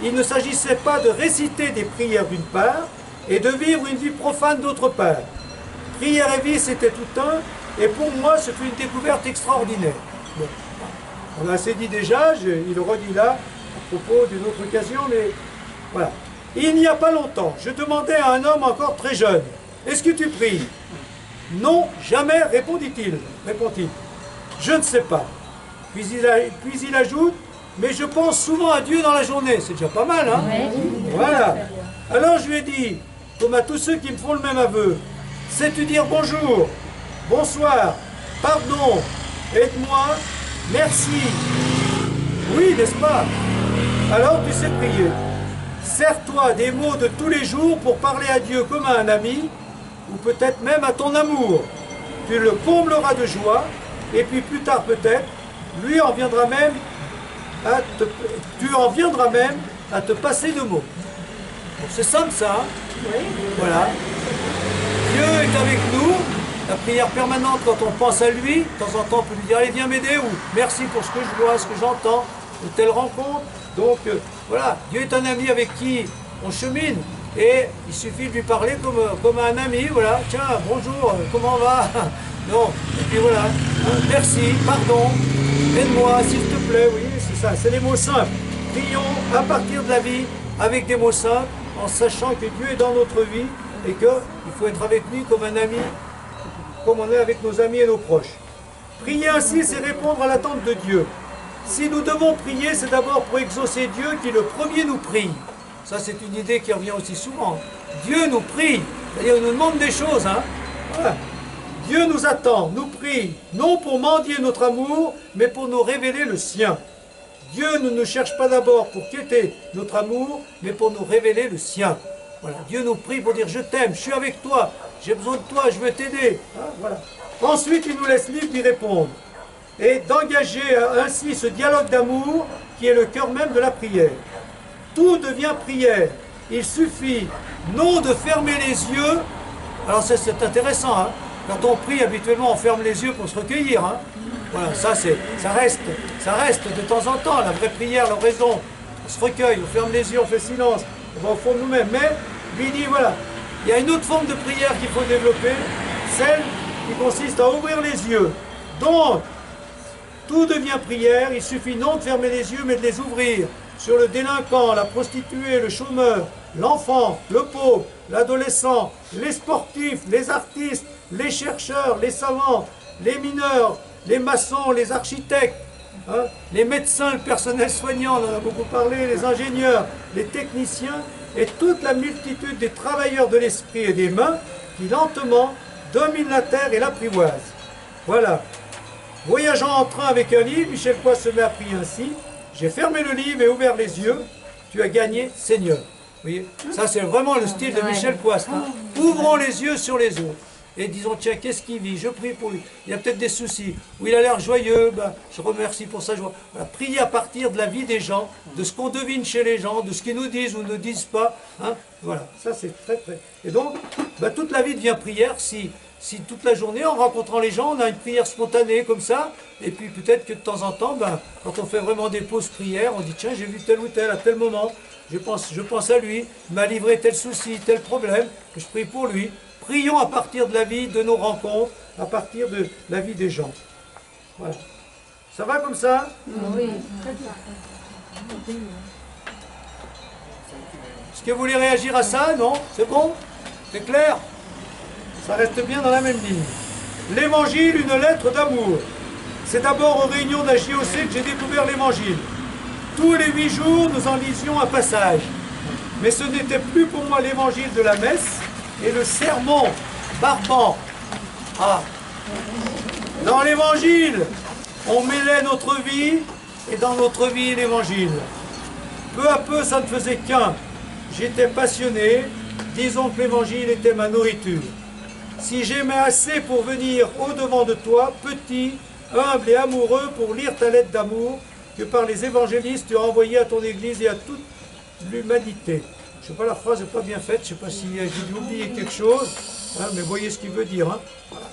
Il ne s'agissait pas de réciter des prières d'une part, et de vivre une vie profane d'autre part. Prière et vie, c'était tout un, et pour moi, c'est une découverte extraordinaire. Bon. On a assez dit déjà, il le redit là, à propos d'une autre occasion, mais voilà. Il n'y a pas longtemps, je demandais à un homme encore très jeune, « Est-ce que tu pries ?» « Non, jamais, répondit-il. Je ne sais pas. Puis il ajoute, « Mais je pense souvent à Dieu dans la journée. » C'est déjà pas mal, hein? Voilà. Alors je lui ai dit, comme à tous ceux qui me font le même aveu, « Sais-tu dire bonjour, bonsoir, pardon, aide-moi, merci. » Oui, n'est-ce pas? Alors tu sais prier. Sers-toi des mots de tous les jours pour parler à Dieu comme à un ami, ou peut-être même à ton amour. Tu le combleras de joie, et puis plus tard peut-être, tu en viendras même à te passer de mots. C'est simple ça, hein? Oui. Voilà. Dieu est avec nous, la prière permanente quand on pense à lui, de temps en temps on peut lui dire allez viens m'aider, ou merci pour ce que je vois, ce que j'entends, ou telle rencontre. Donc voilà, Dieu est un ami avec qui on chemine, et il suffit de lui parler comme à un ami, voilà, tiens, bonjour, comment on va? Non, et puis voilà, merci, pardon, aide-moi, s'il te plaît, oui, c'est ça, c'est des mots simples. Prions à partir de la vie avec des mots simples, en sachant que Dieu est dans notre vie et qu'il faut être avec lui comme un ami, comme on est avec nos amis et nos proches. Prier ainsi, c'est répondre à l'attente de Dieu. Si nous devons prier, c'est d'abord pour exaucer Dieu qui le premier nous prie. Ça, c'est une idée qui revient aussi souvent. Dieu nous prie, c'est-à-dire il nous demande des choses. Hein. Voilà. Dieu nous attend, nous prie, non pour mendier notre amour, mais pour nous révéler le sien. Dieu ne nous cherche pas d'abord pour quêter notre amour, mais pour nous révéler le sien. Voilà. Dieu nous prie pour dire je t'aime, je suis avec toi, j'ai besoin de toi, je veux t'aider. Hein, voilà. Ensuite, il nous laisse libre d'y répondre et d'engager ainsi ce dialogue d'amour qui est le cœur même de la prière. Tout devient prière. Il suffit non de fermer les yeux. Alors c'est intéressant, hein. Quand on prie, habituellement, on ferme les yeux pour se recueillir. Hein. Voilà, ça reste de temps en temps. La vraie prière, l'oraison, on se recueille, on ferme les yeux, on fait silence, on va au fond de nous-mêmes. Mais lui dit, voilà, il y a une autre forme de prière qu'il faut développer, celle qui consiste à ouvrir les yeux. Donc, tout devient prière, il suffit non de fermer les yeux, mais de les ouvrir sur le délinquant, la prostituée, le chômeur, l'enfant, le pauvre, l'adolescent, les sportifs, les artistes, les chercheurs, les savants, les mineurs, les maçons, les architectes, hein, les médecins, le personnel soignant, on en a beaucoup parlé, les ingénieurs, les techniciens et toute la multitude des travailleurs de l'esprit et des mains qui lentement dominent la terre et l'apprivoisent. Voilà. Voyageant en train avec un livre, Michel Cois se met à prier ainsi. J'ai fermé le livre et ouvert les yeux. Tu as gagné, Seigneur. Vous voyez, ça c'est vraiment le style de Michel Cois. Hein. Ouvrons les yeux sur les autres. Et disons, tiens, qu'est-ce qu'il vit? Je prie pour lui. Il y a peut-être des soucis. Ou il a l'air joyeux. Ben, je remercie pour sa joie. Voilà, prier à partir de la vie des gens, de ce qu'on devine chez les gens, de ce qu'ils nous disent ou ne disent pas. Hein. Voilà, ça c'est très très... Et donc, ben, toute la vie devient prière si toute la journée, en rencontrant les gens, on a une prière spontanée comme ça, et puis peut-être que de temps en temps, ben, quand on fait vraiment des pauses prières, on dit tiens, j'ai vu tel ou tel à tel moment, je pense à lui, il m'a livré tel souci, tel problème, que je prie pour lui. Prions à partir de la vie, de nos rencontres, à partir de la vie des gens. Voilà. Ça va comme ça? Oui. Est-ce que vous voulez réagir à ça? Non? C'est bon? C'est clair? Ça reste bien dans la même ligne. L'évangile, une lettre d'amour. C'est d'abord aux réunions d'HJOC que j'ai découvert l'évangile. Tous les 8 jours, nous en lisions un passage. Mais ce n'était plus pour moi l'évangile de la messe et le sermon barbant. Ah. Dans l'évangile, on mêlait notre vie et dans notre vie l'évangile. Peu à peu, ça ne faisait qu'un. J'étais passionné, disons que l'évangile était ma nourriture. Si j'aimais assez pour venir au-devant de toi, petit, humble et amoureux, pour lire ta lettre d'amour que par les évangélistes tu as envoyée à ton Église et à toute l'humanité. Je ne sais pas, la phrase n'est pas bien faite, je ne sais pas si j'ai oublié quelque chose, hein, mais voyez ce qu'il veut dire. Hein. Voilà.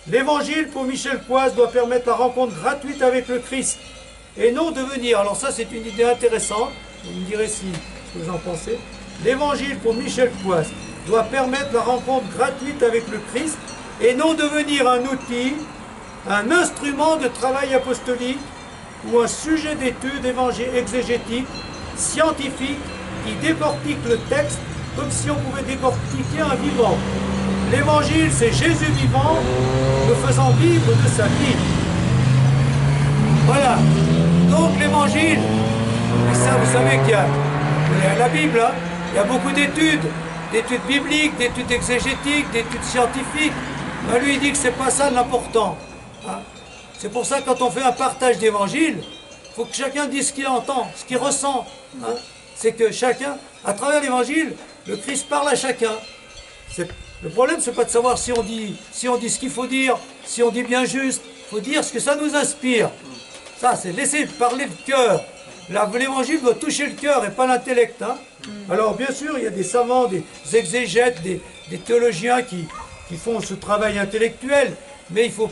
L'évangile pour Michel Coise doit permettre la rencontre gratuite avec le Christ et non devenir, alors ça c'est une idée intéressante, vous me direz ce que vous en pensez. L'évangile pour Michel Coise doit permettre la rencontre gratuite avec le Christ et non devenir un outil, un instrument de travail apostolique ou un sujet d'étude exégétique, scientifique, qui décortique le texte comme si on pouvait décortiquer un vivant. L'évangile, c'est Jésus vivant, le faisant vivre de sa vie. Voilà. Donc l'évangile, ça vous savez qu'il y a la Bible, hein, il y a beaucoup d'études bibliques, d'études exégétiques, d'études scientifiques. Ben, lui, il dit que c'est pas ça l'important. Hein. C'est pour ça que quand on fait un partage d'évangile, il faut que chacun dise ce qu'il entend, ce qu'il ressent. Hein. C'est que chacun, à travers l'évangile, le Christ parle à chacun. Le problème, c'est pas de savoir si on dit ce qu'il faut dire, si on dit bien juste. Il faut dire ce que ça nous inspire. Ça, c'est laisser parler le cœur. L'évangile doit toucher le cœur et pas l'intellect. Hein. Alors, bien sûr, il y a des savants, des exégètes, des théologiens qui font ce travail intellectuel, mais il faut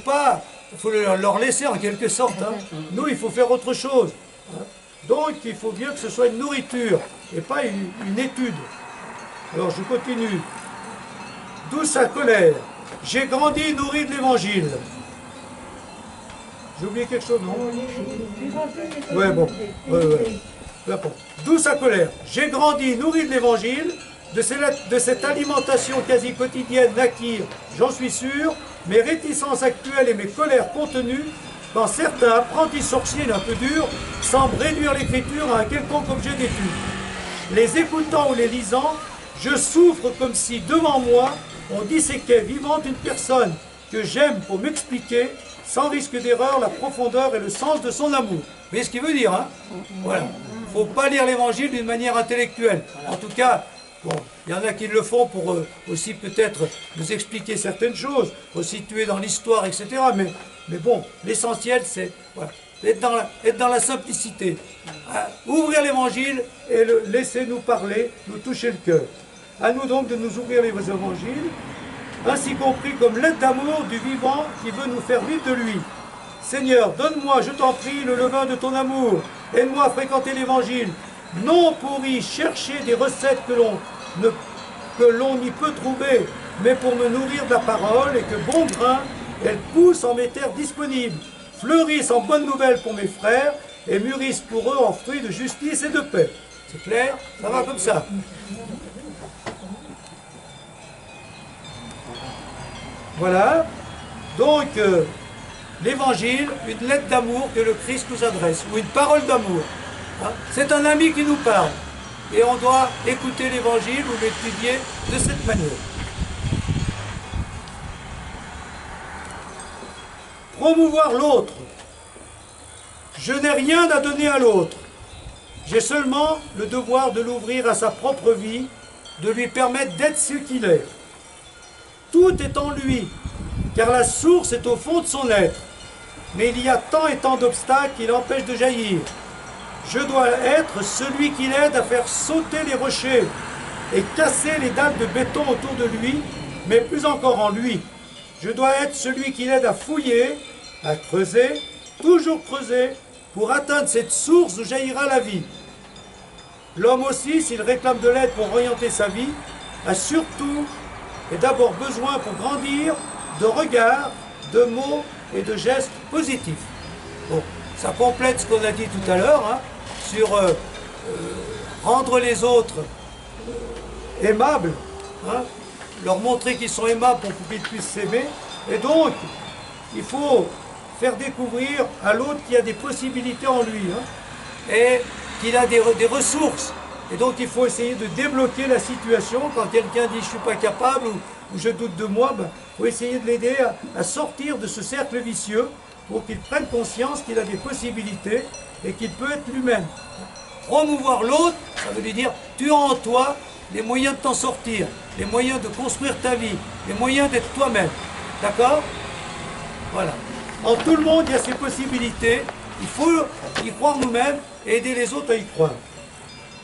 leur laisser en quelque sorte. Hein. Nous, il faut faire autre chose. Hein. Donc, il faut bien que ce soit une nourriture et pas une étude. Alors, je continue. D'où sa colère. J'ai grandi nourri de l'évangile. J'ai oublié quelque chose, non? Ouais, bon. Ouais. D'où sa colère. J'ai grandi nourri de l'évangile, de cette alimentation quasi quotidienne naquirent, j'en suis sûr, mes réticences actuelles et mes colères contenues, quand certains apprentis sorciers un peu durs semblent réduire l'écriture à un quelconque objet d'étude. Les écoutant ou les lisant, je souffre comme si devant moi, on disséquait vivante une personne que j'aime pour m'expliquer, sans risque d'erreur, la profondeur et le sens de son amour. Vous voyez ce qu'il veut dire, hein? Voilà. Il ne faut pas lire l'évangile d'une manière intellectuelle. En tout cas, bon, il y en a qui le font pour aussi peut-être nous expliquer certaines choses, pour situer dans l'histoire, etc. Mais bon, l'essentiel, c'est voilà, être dans la simplicité. Ouvrir l'évangile et le laisser nous parler, nous toucher le cœur. À nous donc de nous ouvrir les évangiles, ainsi compris comme lettre d'amour du vivant qui veut nous faire vivre de lui. Seigneur, donne-moi, je t'en prie, le levain de ton amour. Aide-moi à fréquenter l'évangile, non pour y chercher des recettes que l'on n'y peut trouver, mais pour me nourrir de la parole et que bon grain, elle pousse en mes terres disponibles, fleurisse en bonnes nouvelles pour mes frères et mûrisse pour eux en fruits de justice et de paix. C'est clair? Ça va comme ça. Voilà, donc l'évangile, une lettre d'amour que le Christ nous adresse, ou une parole d'amour. Hein? C'est un ami qui nous parle, et on doit écouter l'évangile ou l'étudier de cette manière. Promouvoir l'autre. Je n'ai rien à donner à l'autre. J'ai seulement le devoir de l'ouvrir à sa propre vie, de lui permettre d'être ce qu'il est. Tout est en lui, car la source est au fond de son être. Mais il y a tant et tant d'obstacles qui l'empêchent de jaillir. Je dois être celui qui l'aide à faire sauter les rochers et casser les dalles de béton autour de lui, mais plus encore en lui. Je dois être celui qui l'aide à fouiller, à creuser, toujours creuser, pour atteindre cette source où jaillira la vie. L'homme aussi, s'il réclame de l'aide pour orienter sa vie, a surtout et d'abord besoin pour grandir de regards, de mots et de gestes positifs. Bon, ça complète ce qu'on a dit tout à l'heure, hein, sur rendre les autres aimables, hein, leur montrer qu'ils sont aimables pour qu'ils puissent s'aimer. Et donc, il faut faire découvrir à l'autre qu'il y a des possibilités en lui, hein, et qu'il a des ressources. Et donc, il faut essayer de débloquer la situation. Quand quelqu'un dit « je ne suis pas capable » ou « je doute de moi », il faut essayer de l'aider à sortir de ce cercle vicieux pour qu'il prenne conscience qu'il a des possibilités et qu'il peut être lui-même. Promouvoir l'autre, ça veut lui dire « tu as en toi les moyens de t'en sortir, les moyens de construire ta vie, les moyens d'être toi-même. » D'accord? Voilà. En tout le monde, il y a ces possibilités. Il faut y croire nous-mêmes et aider les autres à y croire.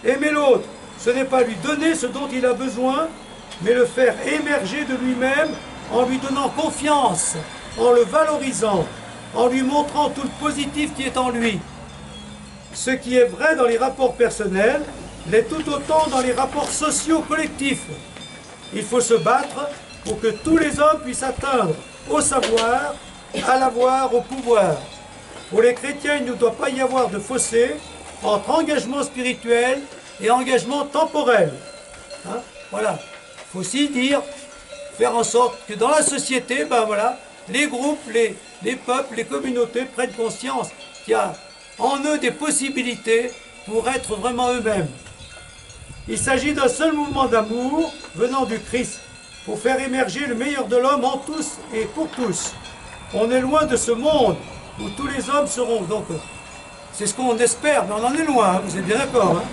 Aimer l'autre, ce n'est pas lui donner ce dont il a besoin, mais le faire émerger de lui-même en lui donnant confiance, en le valorisant, en lui montrant tout le positif qui est en lui. Ce qui est vrai dans les rapports personnels l'est tout autant dans les rapports sociaux collectifs. Il faut se battre pour que tous les hommes puissent atteindre au savoir, à l'avoir, au pouvoir. Pour les chrétiens, il ne doit pas y avoir de fossé entre engagement spirituel et engagement temporel. Hein? Voilà. Il faut aussi dire, faire en sorte que dans la société, ben voilà, les groupes, les peuples, les communautés prennent conscience qu'il y a en eux des possibilités pour être vraiment eux-mêmes. Il s'agit d'un seul mouvement d'amour venant du Christ pour faire émerger le meilleur de l'homme en tous et pour tous. On est loin de ce monde où tous les hommes seront, donc c'est ce qu'on espère, mais on en est loin, hein, vous êtes bien d'accord, hein?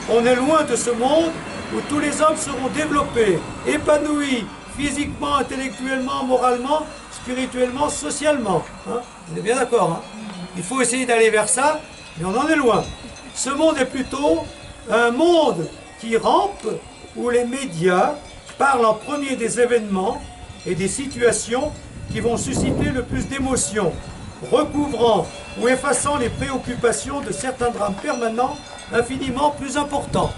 On est loin de ce monde où tous les hommes seront développés, épanouis, physiquement, intellectuellement, moralement, spirituellement, socialement. Hein? Vous êtes bien d'accord, hein? Il faut essayer d'aller vers ça, mais on en est loin. Ce monde est plutôt un monde qui rampe, où les médias parlent en premier des événements et des situations qui vont susciter le plus d'émotions, recouvrant ou effaçant les préoccupations de certains drames permanents infiniment plus importants.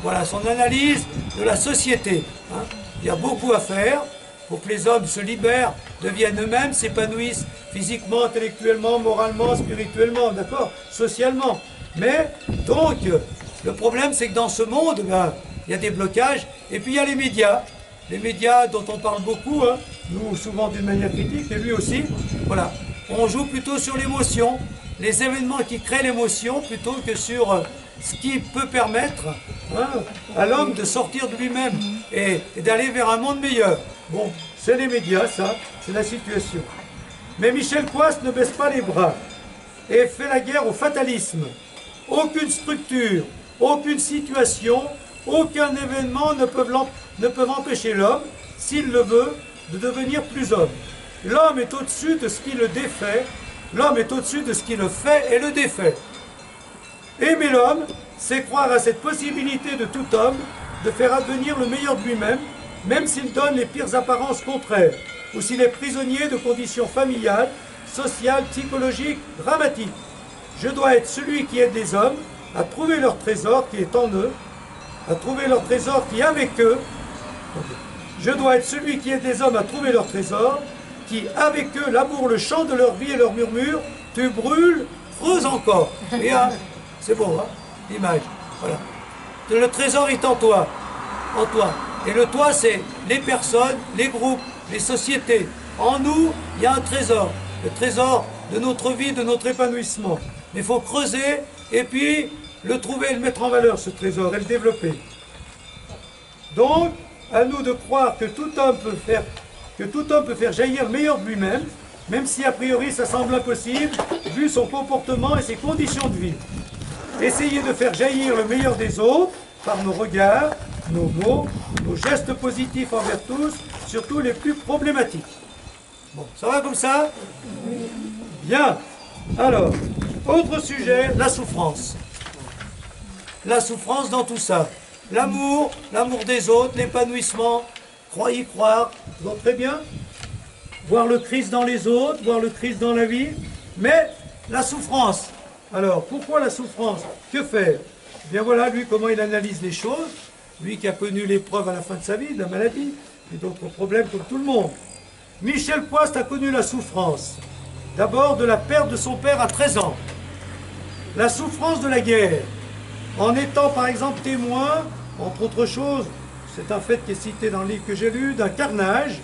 Voilà son analyse de la société. Hein. Il y a beaucoup à faire pour que les hommes se libèrent, deviennent eux-mêmes, s'épanouissent physiquement, intellectuellement, moralement, spirituellement, d'accord, socialement. Mais donc, le problème c'est que dans ce monde, ben, il y a des blocages, et puis il y a les médias dont on parle beaucoup, hein, nous souvent d'une manière critique, et lui aussi, voilà. On joue plutôt sur l'émotion, les événements qui créent l'émotion, plutôt que sur ce qui peut permettre, hein, à l'homme de sortir de lui-même et d'aller vers un monde meilleur. Bon, c'est les médias, ça, c'est la situation. Mais Michel Coiste ne baisse pas les bras et fait la guerre au fatalisme. Aucune structure, aucune situation, aucun événement ne peuvent empêcher l'homme, s'il le veut, de devenir plus homme. L'homme est au-dessus de ce qui le défait, l'homme est au-dessus de ce qui le fait et le défait. Aimer l'homme, c'est croire à cette possibilité de tout homme de faire advenir le meilleur de lui-même, même s'il donne les pires apparences contraires, ou s'il est prisonnier de conditions familiales, sociales, psychologiques, dramatiques. Je dois être celui qui aide les hommes à trouver leur trésor qui est en eux, à trouver leur trésor qui est avec eux. Je dois être celui qui aide les hommes à trouver leur trésor, qui avec eux laboure le champ de leur vie et leur murmure, tu brûles, creuse encore. Et hein, c'est beau, hein, l'image. Voilà. Le trésor est en toi, en toi. Et le toi, c'est les personnes, les groupes, les sociétés. En nous, il y a un trésor. Le trésor de notre vie, de notre épanouissement. Mais il faut creuser et puis le trouver, le mettre en valeur, ce trésor, et le développer. Donc, à nous de croire que tout homme peut faire jaillir le meilleur de lui-même, même si a priori ça semble impossible, vu son comportement et ses conditions de vie. Essayez de faire jaillir le meilleur des autres par nos regards, nos mots, nos gestes positifs envers tous, surtout les plus problématiques. Bon, ça va comme ça? Bien. Alors, autre sujet, la souffrance. La souffrance dans tout ça. L'amour, l'amour des autres, l'épanouissement, y croire, donc très bien. Voir le Christ dans les autres, voir le Christ dans la vie, mais la souffrance. Alors, pourquoi la souffrance? Que faire? Eh bien voilà, lui, comment il analyse les choses. Lui qui a connu l'épreuve à la fin de sa vie, de la maladie, et d'autres problèmes comme tout le monde. Michel Coiste a connu la souffrance. D'abord de la perte de son père à 13 ans. La souffrance de la guerre, en étant par exemple témoin entre autres choses, c'est un fait qui est cité dans le livre que j'ai lu, d'un carnage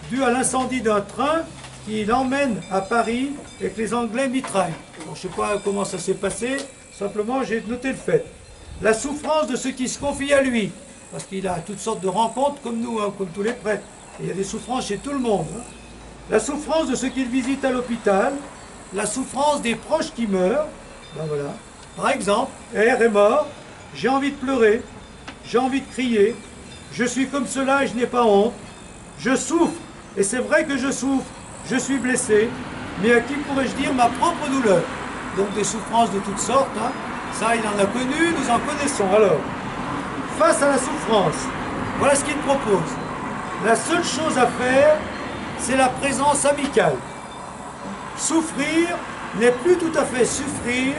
dû à l'incendie d'un train qui l'emmène à Paris et que les Anglais mitraillent. Bon, je ne sais pas comment ça s'est passé, simplement j'ai noté le fait. La souffrance de ceux qui se confient à lui, parce qu'il a toutes sortes de rencontres comme nous, hein, comme tous les prêtres. Et il y a des souffrances chez tout le monde. Hein. La souffrance de ceux qu'il visite à l'hôpital, la souffrance des proches qui meurent. Ben voilà. Par exemple, R est mort, j'ai envie de pleurer, j'ai envie de crier, je suis comme cela et je n'ai pas honte, je souffre, et c'est vrai que je souffre, je suis blessé, mais à qui pourrais-je dire ma propre douleur? Donc des souffrances de toutes sortes, hein. Ça il en a connu, nous en connaissons. Alors, face à la souffrance, voilà ce qu'il propose. La seule chose à faire, c'est la présence amicale. Souffrir n'est plus tout à fait souffrir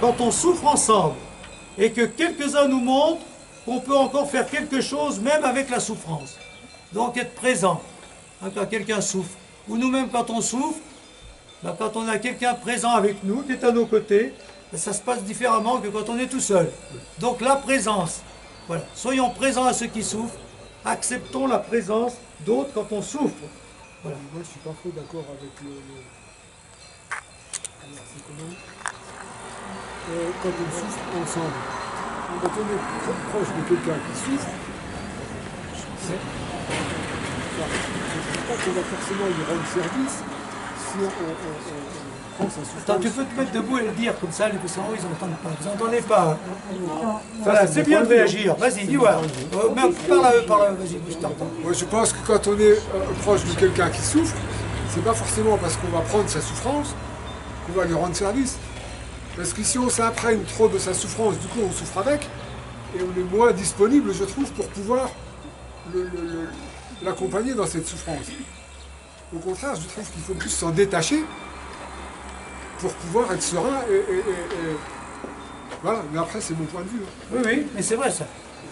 quand on souffre ensemble et que quelques-uns nous montrent qu'on peut encore faire quelque chose même avec la souffrance. Donc être présent hein, quand quelqu'un souffre. Ou nous-mêmes quand on souffre, ben, quand on a quelqu'un présent avec nous, qui est à nos côtés, ben, ça se passe différemment que quand on est tout seul. Donc la présence, voilà. Soyons présents à ceux qui souffrent, acceptons la présence d'autres quand on souffre. Voilà. Moi je ne suis pas trop d'accord avec Alors, c'est comment quand on souffre ensemble. Quand on est proche de quelqu'un qui souffre, je ne pense pas qu'on va forcément lui rendre service si on prend sa souffrance. Attends, tu peux te mettre debout et le dire comme ça, les personnes ils n'entendent pas. Vous n'entendez pas. Voilà, c'est bien de réagir. Vas-y, dis-moi. Parle, vas-y, je t'entends. Moi je pense que quand on est proche de quelqu'un qui souffre, c'est pas forcément parce qu'on va prendre sa souffrance qu'on va lui rendre service. Parce que si on s'imprègne trop de sa souffrance, du coup on souffre avec, et on est moins disponible, je trouve, pour pouvoir l'accompagner dans cette souffrance. Au contraire, je trouve qu'il faut plus s'en détacher pour pouvoir être serein et voilà, mais après c'est mon point de vue. Hein. Oui, oui, mais c'est vrai ça.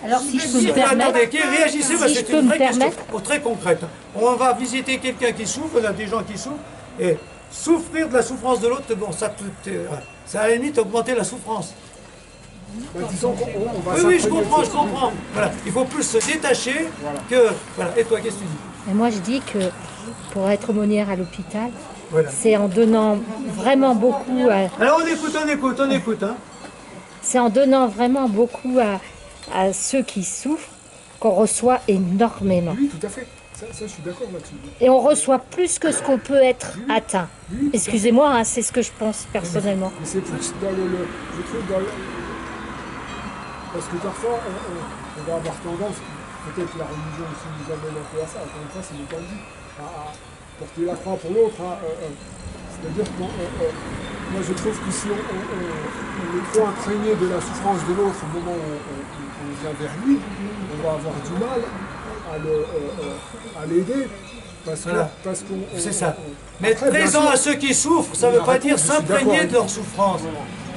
Alors si je peux me permettre, Attendez, réagissez, parce que si je c'est peux une me vraie question permettre, très concrète. On va visiter quelqu'un qui souffre, on a des gens qui souffrent, et souffrir de la souffrance de l'autre, bon, ça à la limite augmenter la souffrance. Bah, disons qu'on va Oui, je s'imprégner de comprends, cette je comprends. Voilà. Il faut plus se détacher que... Voilà. Et toi, qu'est-ce que tu dis? mais moi je dis que pour être aumônière à l'hôpital, Voilà. c'est en donnant vraiment beaucoup Alors on écoute, hein. c'est en donnant vraiment beaucoup à ceux qui souffrent qu'on reçoit énormément. Oui, tout à fait. Ça, je suis d'accord là-dessus. Et on reçoit plus que ce qu'on peut être atteint. Excusez-moi, hein, c'est ce que je pense personnellement. Mais c'est plus dans je trouve dans parce que parfois on va avoir tendance, peut-être la religion aussi nous amène un peu à ça, encore une fois c'est mon point de vue, à porter la croix pour l'autre. C'est-à-dire que moi je trouve que si on est trop imprégné de la souffrance de l'autre au moment où on vient vers lui, on va avoir du mal à l'aider. Parce qu'on... C'est ça. Mais être présent à ceux qui souffrent, ça ne veut pas dire s'imprégner de leur souffrance.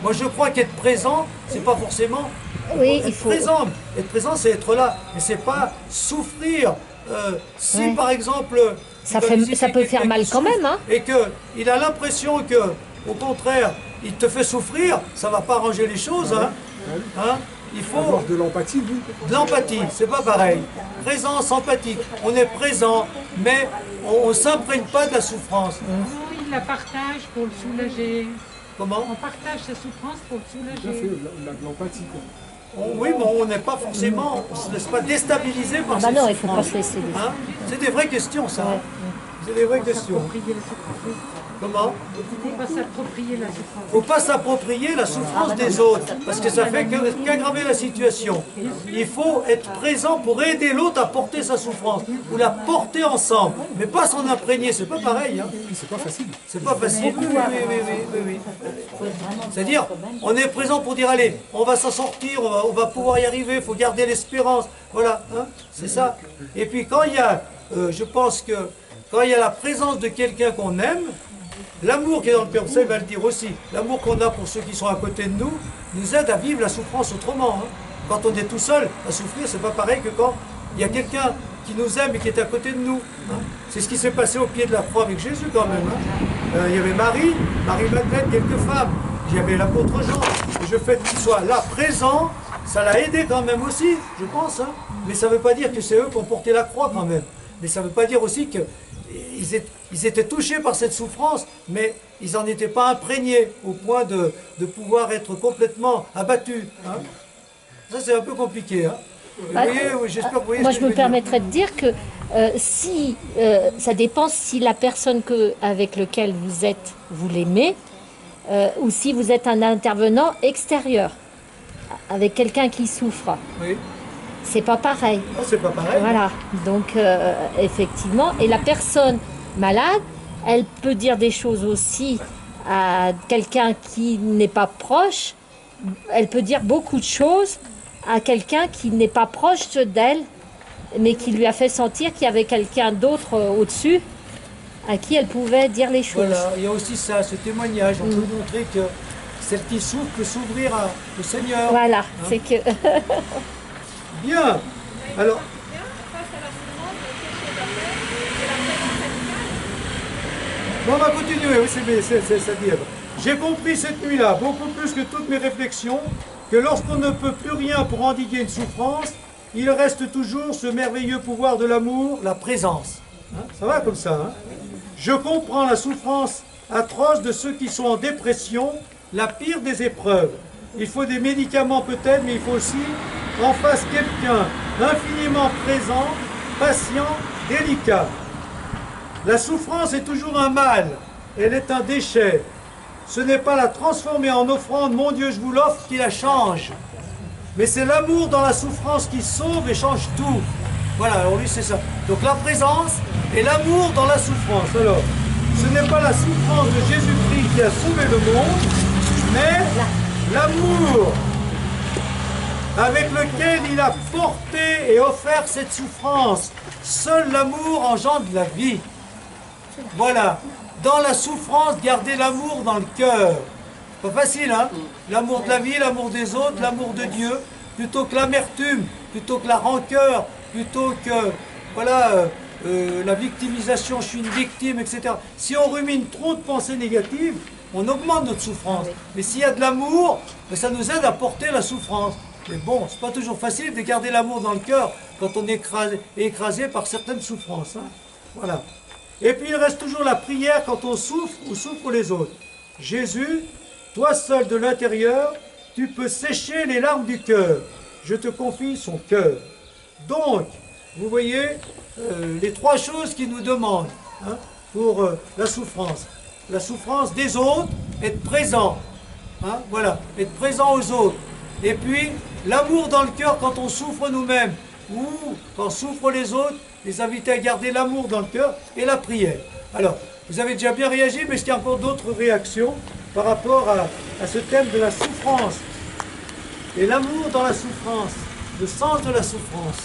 Moi je crois qu'être présent, c'est pas forcément... Oui, être présent. Être présent, c'est être là. Mais c'est pas souffrir. Si par exemple... Ça peut faire mal quand même, hein. Et qu'il a l'impression que, au contraire, il te fait souffrir, ça ne va pas arranger les choses. Hein. Hein. Il faut avoir de l'empathie, oui. De l'empathie, c'est pas pareil. Présence empathique. On est présent, mais on ne s'imprègne pas de la souffrance. Oui, il la partage pour le soulager. Comment? On partage sa souffrance pour le Tout à fait, soulager. de l'empathie. Oui, mais on n'est pas forcément, on ne se laisse pas déstabiliser par Ah bah cette non, il ne faut pas souffrance. se laisser des... Hein. C'est des vraies questions, ça. Ouais. C'est des vraies questions. S'approprier la souffrance. Comment? Il ne faut pas s'approprier la souffrance. Il ne faut pas s'approprier la souffrance des autres, parce que ça fait qu'aggraver la situation. Il faut être présent pour aider l'autre à porter sa souffrance, ou la porter ensemble, mais pas s'en imprégner, c'est pas pareil. Hein. C'est pas facile. C'est pas facile, oui. C'est-à-dire, on est présent pour dire, allez, on va s'en sortir, on va pouvoir y arriver, il faut garder l'espérance, voilà, hein, c'est ça. Et puis quand il y a, je pense que, quand il y a la présence de quelqu'un qu'on aime, l'amour qui est dans le cœur, ça il va le dire aussi, l'amour qu'on a pour ceux qui sont à côté de nous aide à vivre la souffrance autrement. Hein. Quand on est tout seul à souffrir, c'est pas pareil que quand il y a quelqu'un qui nous aime et qui est à côté de nous. Hein. C'est ce qui s'est passé au pied de la croix avec Jésus quand même. Hein. Il y avait Marie-Madeleine, quelques femmes, il y avait l'apôtre Jean. Et je fais qu'il soit là, présent, Ça l'a aidé quand même aussi, je pense. Hein. Mais ça ne veut pas dire que c'est eux qui ont porté la croix quand même. Mais ça ne veut pas dire aussi qu'ils étaient touchés par cette souffrance, mais ils n'en étaient pas imprégnés au point de pouvoir être complètement abattus. Hein. Ça, c'est un peu compliqué. Hein. Vous voyez, j'espère que vous voyez moi, ce que je me veux dire. permettrais de dire que si ça dépend si la personne avec laquelle vous êtes, vous l'aimez, ou si vous êtes un intervenant extérieur, avec quelqu'un qui souffre. Oui. C'est pas pareil. Oh, c'est pas pareil. Voilà, donc effectivement, et la personne malade, elle peut dire des choses aussi à quelqu'un qui n'est pas proche, elle peut dire beaucoup de choses à quelqu'un qui n'est pas proche d'elle, mais qui lui a fait sentir qu'il y avait quelqu'un d'autre au-dessus à qui elle pouvait dire les choses. Voilà, il y a aussi ça, ce témoignage. On peut montrer que celle qui souffre peut s'ouvrir au Seigneur. Voilà, Hein. c'est que... Bien. Alors, bon, on va continuer, oui, c'est dire. J'ai compris cette nuit-là, beaucoup plus que toutes mes réflexions, que lorsqu'on ne peut plus rien pour endiguer une souffrance, il reste toujours ce merveilleux pouvoir de l'amour, la présence. Hein, ça va comme ça, hein? Je comprends la souffrance atroce de ceux qui sont en dépression, la pire des épreuves. Il faut des médicaments peut-être, mais il faut aussi en face quelqu'un d'infiniment présent, patient, délicat. La souffrance est toujours un mal, elle est un déchet. Ce n'est pas la transformer en offrande, mon Dieu, je vous l'offre, qui la change. Mais c'est l'amour dans la souffrance qui sauve et change tout. Voilà, alors lui c'est ça. Donc la présence et l'amour dans la souffrance. Alors, ce n'est pas la souffrance de Jésus-Christ qui a sauvé le monde, mais l'amour avec lequel il a porté et offert cette souffrance. Seul l'amour engendre la vie. Voilà. Dans la souffrance, gardez l'amour dans le cœur. Pas facile, hein? L'amour de la vie, l'amour des autres, l'amour de Dieu, plutôt que l'amertume, plutôt que la rancœur, plutôt que, voilà, la victimisation, je suis une victime, etc. Si on rumine trop de pensées négatives, on augmente notre souffrance. Mais s'il y a de l'amour, ça nous aide à porter la souffrance. Mais bon, c'est pas toujours facile de garder l'amour dans le cœur quand on est écrasé par certaines souffrances. Hein? Voilà. Et puis il reste toujours la prière quand on souffre ou souffrent les autres. Jésus, toi seul de l'intérieur, tu peux sécher les larmes du cœur. Je te confie son cœur. Donc, vous voyez les trois choses qu'il nous demande hein, pour la souffrance. La souffrance des autres, être présent. Hein, voilà, être présent aux autres. Et puis, l'amour dans le cœur quand on souffre nous-mêmes. Ou quand souffrent les autres, les inviter à garder l'amour dans le cœur et la prière. Alors, vous avez déjà bien réagi, mais est-ce qu'il y a encore d'autres réactions par rapport à ce thème de la souffrance et l'amour dans la souffrance, le sens de la souffrance?